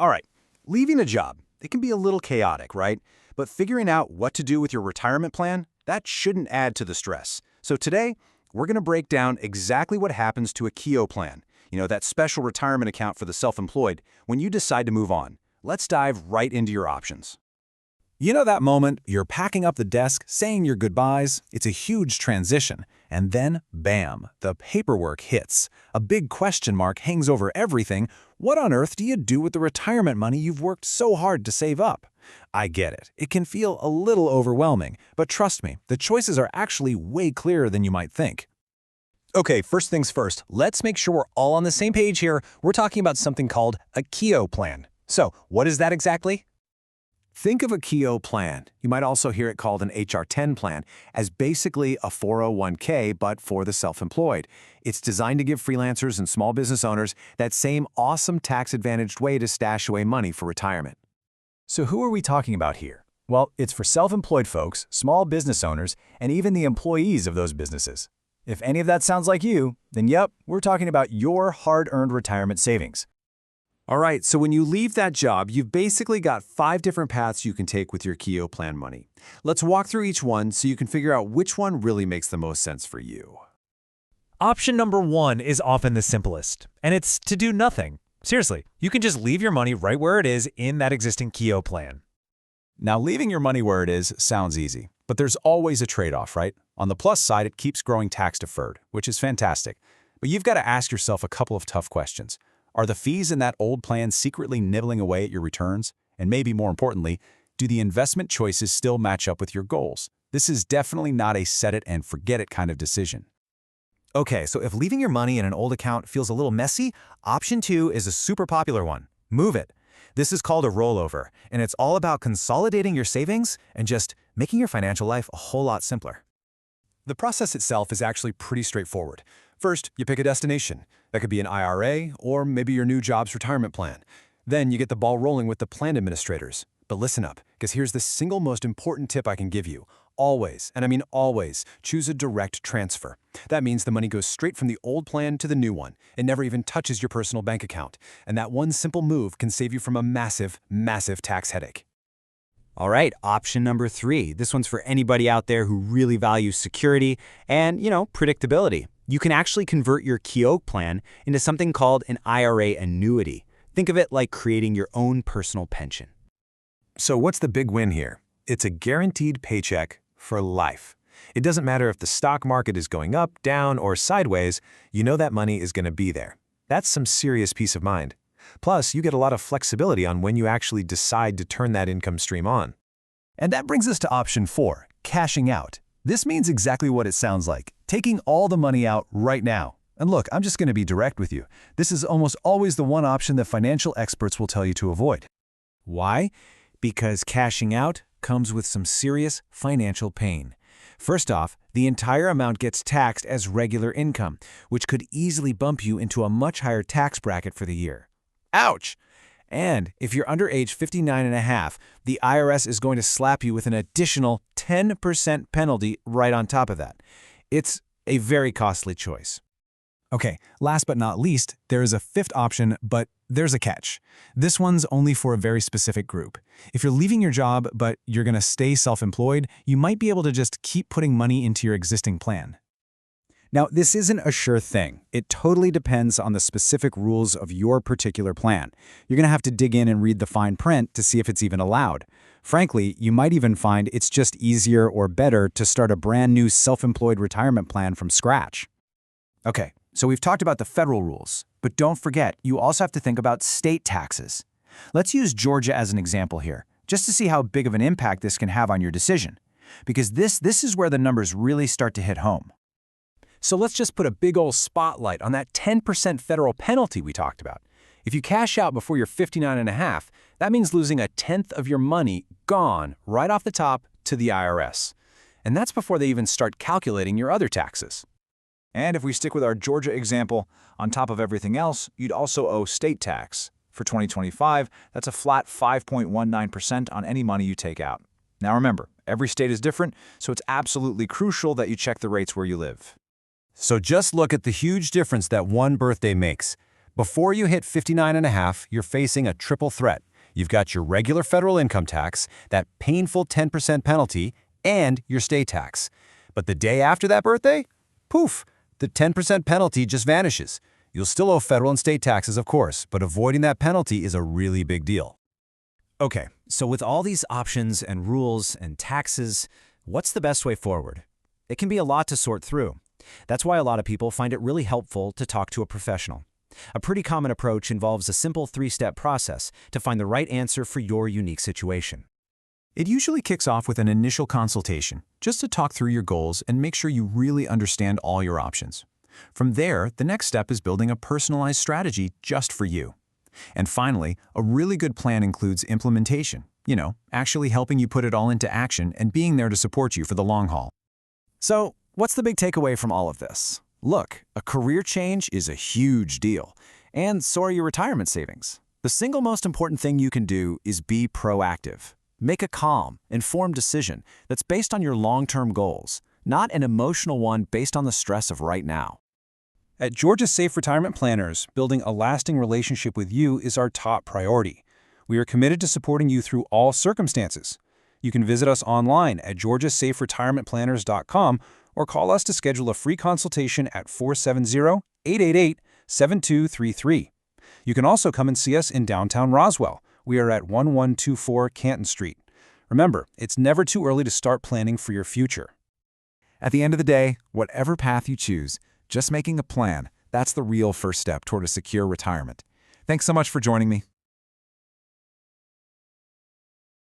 All right, leaving a job, it can be a little chaotic, right? But figuring out what to do with your retirement plan, that shouldn't add to the stress. So today, we're going to break down exactly what happens to a Keogh plan, that special retirement account for the self-employed, when you decide to move on. Let's dive right into your options. You know that moment, you're packing up the desk, saying your goodbyes, it's a huge transition, and then, bam, the paperwork hits. A big question mark hangs over everything. What on earth do you do with the retirement money you've worked so hard to save up? I get it. It can feel a little overwhelming, but trust me, the choices are actually way clearer than you might think. Okay, first things first, let's make sure we're all on the same page here. We're talking about something called a Keogh plan. So, what is that exactly? Think of a Keogh plan, you might also hear it called an HR-10 plan, as basically a 401k but for the self-employed. It's designed to give freelancers and small business owners that same awesome tax-advantaged way to stash away money for retirement. So who are we talking about here? Well, it's for self-employed folks, small business owners, and even the employees of those businesses. If any of that sounds like you, then yep, we're talking about your hard-earned retirement savings. All right, so when you leave that job, you've basically got 5 different paths you can take with your Keogh plan money. Let's walk through each one so you can figure out which one really makes the most sense for you. Option number 1 is often the simplest, and it's to do nothing. Seriously, you can just leave your money right where it is in that existing Keogh plan. Now, leaving your money where it is sounds easy, but there's always a trade-off, right? On the plus side, it keeps growing tax-deferred, which is fantastic. But you've got to ask yourself a couple of tough questions. Are the fees in that old plan secretly nibbling away at your returns? And maybe more importantly, do the investment choices still match up with your goals? This is definitely not a set-it-and-forget-it kind of decision. Okay, so if leaving your money in an old account feels a little messy, option 2 is a super popular one. Move it. This is called a rollover, and it's all about consolidating your savings and just making your financial life a whole lot simpler. The process itself is actually pretty straightforward. First, you pick a destination. That could be an IRA or maybe your new job's retirement plan. Then you get the ball rolling with the plan administrators. But listen up, because here's the single most important tip I can give you. Always, and I mean always, choose a direct transfer. That means the money goes straight from the old plan to the new one. It never even touches your personal bank account. And that one simple move can save you from a massive, massive tax headache. All right, option number 3. This one's for anybody out there who really values security and, predictability. You can actually convert your Keogh plan into something called an IRA annuity. Think of it like creating your own personal pension. So what's the big win here? It's a guaranteed paycheck for life. It doesn't matter if the stock market is going up, down, or sideways, you know that money is going to be there. That's some serious peace of mind. Plus, you get a lot of flexibility on when you actually decide to turn that income stream on. And that brings us to option 4, cashing out. This means exactly what it sounds like, taking all the money out right now. And look, I'm just going to be direct with you. This is almost always the one option that financial experts will tell you to avoid. Why? Because cashing out comes with some serious financial pain. First off, the entire amount gets taxed as regular income, which could easily bump you into a much higher tax bracket for the year. Ouch! And if you're under age 59 and a half, the IRS is going to slap you with an additional 10% penalty right on top of that. It's a very costly choice. Okay, last but not least, there is a 5th option, but there's a catch. This one's only for a very specific group. If you're leaving your job, but you're going to stay self-employed, you might be able to just keep putting money into your existing plan. Now, this isn't a sure thing. It totally depends on the specific rules of your particular plan. You're going to have to dig in and read the fine print to see if it's even allowed. Frankly, you might even find it's just easier or better to start a brand new self-employed retirement plan from scratch. Okay, so we've talked about the federal rules, but don't forget, you also have to think about state taxes. Let's use Georgia as an example here, just to see how big of an impact this can have on your decision. Because this is where the numbers really start to hit home. So let's just put a big old spotlight on that 10% federal penalty we talked about. If you cash out before you're 59 and a half, that means losing 1/10 of your money gone right off the top to the IRS. And that's before they even start calculating your other taxes. And if we stick with our Georgia example, on top of everything else, you'd also owe state tax. For 2025, that's a flat 5.19% on any money you take out. Now remember, every state is different, so it's absolutely crucial that you check the rates where you live. So just look at the huge difference that one birthday makes. Before you hit 59.5, you're facing a triple threat. You've got your regular federal income tax, that painful 10% penalty, and your state tax. But the day after that birthday, poof, the 10% penalty just vanishes. You'll still owe federal and state taxes, of course, but avoiding that penalty is a really big deal. Okay, so with all these options and rules and taxes, what's the best way forward? It can be a lot to sort through. That's why a lot of people find it really helpful to talk to a professional. A pretty common approach involves a simple 3-step process to find the right answer for your unique situation. It usually kicks off with an initial consultation, just to talk through your goals and make sure you really understand all your options. From there, the next step is building a personalized strategy just for you. And finally, a really good plan includes implementation, actually helping you put it all into action and being there to support you for the long haul. So, what's the big takeaway from all of this? Look, a career change is a huge deal, and so are your retirement savings. The single most important thing you can do is be proactive. Make a calm, informed decision that's based on your long-term goals, not an emotional one based on the stress of right now. At Georgia Safe Retirement Planners, building a lasting relationship with you is our top priority. We are committed to supporting you through all circumstances. You can visit us online at georgiasaferetirementplanners.com or call us to schedule a free consultation at 470-888-7233. You can also come and see us in downtown Roswell. We are at 1124 Canton Street. Remember, it's never too early to start planning for your future. At the end of the day, whatever path you choose, just making a plan, that's the real first step toward a secure retirement. Thanks so much for joining me.